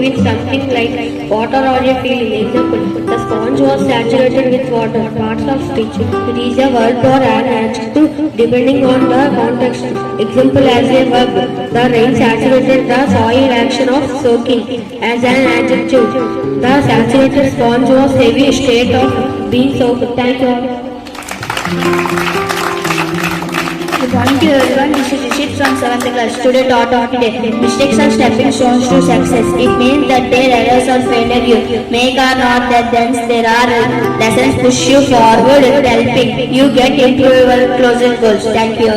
with something like water or a feeling. Example, the sponge was saturated with water. Parts of speech. It is a verb or an adjective depending on the context. Example as a verb. The rain saturated the soil. Action of soaking. As an adjective, the saturated sponge was heavy state of being soaked. Thank you. Good morning to everyone. This is Rishit from 7th class. Today taught on today. Mistakes are stepping stones to success. It means that their errors or failure you make or not that thence there are lessons push you forward helping you get into your closer goals. Thank you.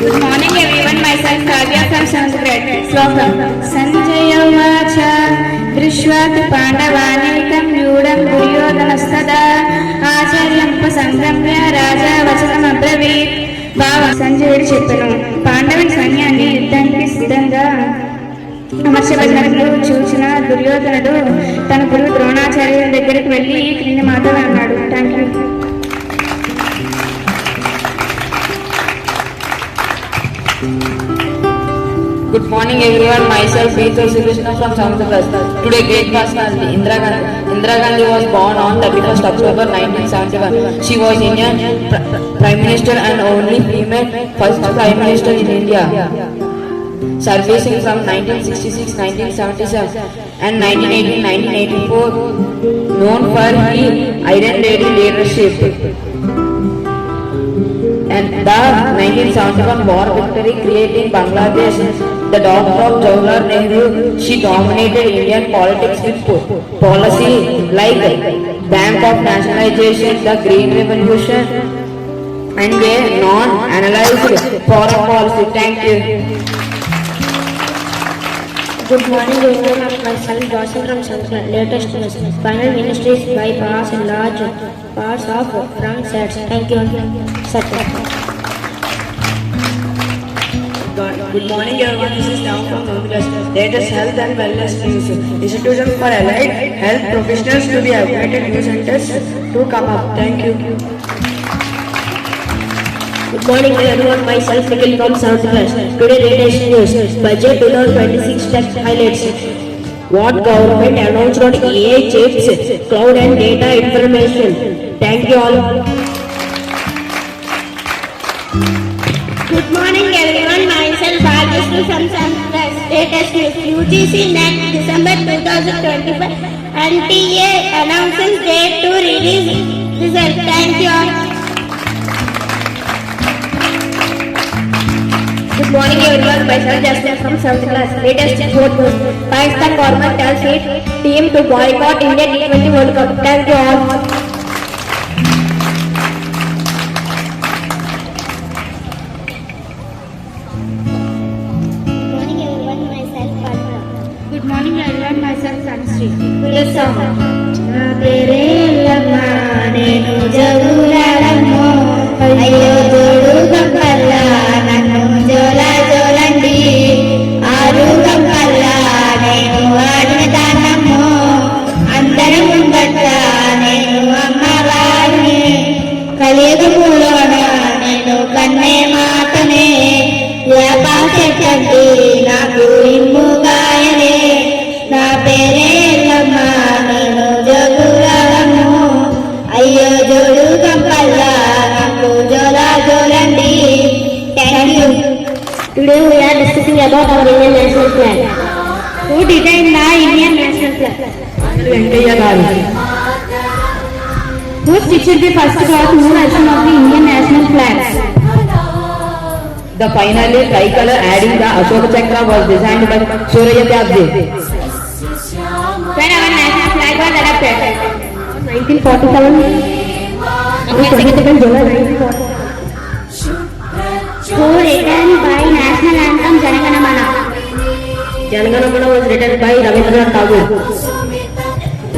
Good morning everyone. Myself Kavya from 7th grade. Slogan. Sanjaya Vacha Drishvat Pandavanekam Yudam Duryodhanastada Acharyam Pasangramya Raja Vachanam Abravit బావ సంజయుడు చెప్పాను. పాండవుని సైన్యాన్ని యుద్ధానికి సిద్ధంగా అమర్చబడినట్లు చూసిన దుర్యోధనుడు తన గురువు ద్రోణాచార్యుల దగ్గరికి వెళ్ళి ఈ క్రింది మాటలు అన్నాడు. Thank you. Good morning everyone, myself Peter Silvishna from 7th class. Today great personality Indira Gandhi was born on 31st October 1971. She was Indian Prime Minister and only female first Prime Minister in India. Servicing from 1966, 1977 and 1980-1984, known for her Iron Lady leadership and the 1971 war victory creating Bangladesh, the daughter of Jawaharlal Nehru. She dominated Indian politics with policy like Bank of Nationalization, the Green Revolution and a non-analyzed foreign policy. Thank you. Good morning everyone. Myself Joshua from Sankara. Latest news. Final ministries bypass large parts of front sets. Thank you. Good morning everyone, this is Tom from Novilas. Latest health and wellness news. Institutions for allied health professionals to be upgraded, new centers to come up. Thank you. Good morning everyone. Myself Nikhil from 7th class. Today latest news. Budget 2026 tax highlights what government announced on AI chips, cloud and data information. Thank you all. Good morning everyone. Myself Bhagyashree from 7th class. Latest news. UGC NET December 2025. NTA announces date to release result. Thank you all. Good morning everyone. Myself Jasmine from 7th class. Latest report news. Pakistan government tells its team to boycott India T20 World Cup. Thank you all. Good morning everyone. Myself Sanshri. Yes, sir. నా పేరే లమ్మా నేను జగులాడమ్మో అయ్యో జోడు గంపల్లా నన్ను జోలా జోలండి ఆరు గంపల్లా నేను ఆడిన దానమ్మో అందరి ముందట నేను అమ్మవారిని కలియుగములోన నేను కన్నే మాటనే వ్యాపారండి నాకు ఇమ్ముగాయనే నా పేరే లమ్మా నేను జగులాడమ్మో అయ్యో జోడు గంపల్లా నాకు జోలా జోలండి. Thank you. Today we are discussing about our Indian national flag. Who designed the Indian national flag? Venkaiah Garu. Who stitched the first cloth new version of the Indian national flag? The finally tricolor adding the Ashoka Chakra was designed by Surya Tyabji. When our national flag was adopted? 1947. Who written by national anthem Jana Mana? Jana Mana was written by Rabindranath Tagore.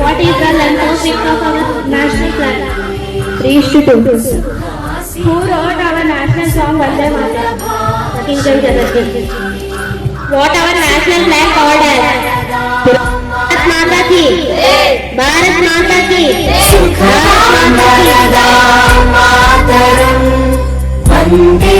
What is the length of width of our national flag? 3:2. Who wrote our national song Vande Mataram? Kinshal Chatterjee. What our national flag called as? Bharat Mata Ki. Bharat Mata Ki. Bharat Mata Ki. Mataram Vande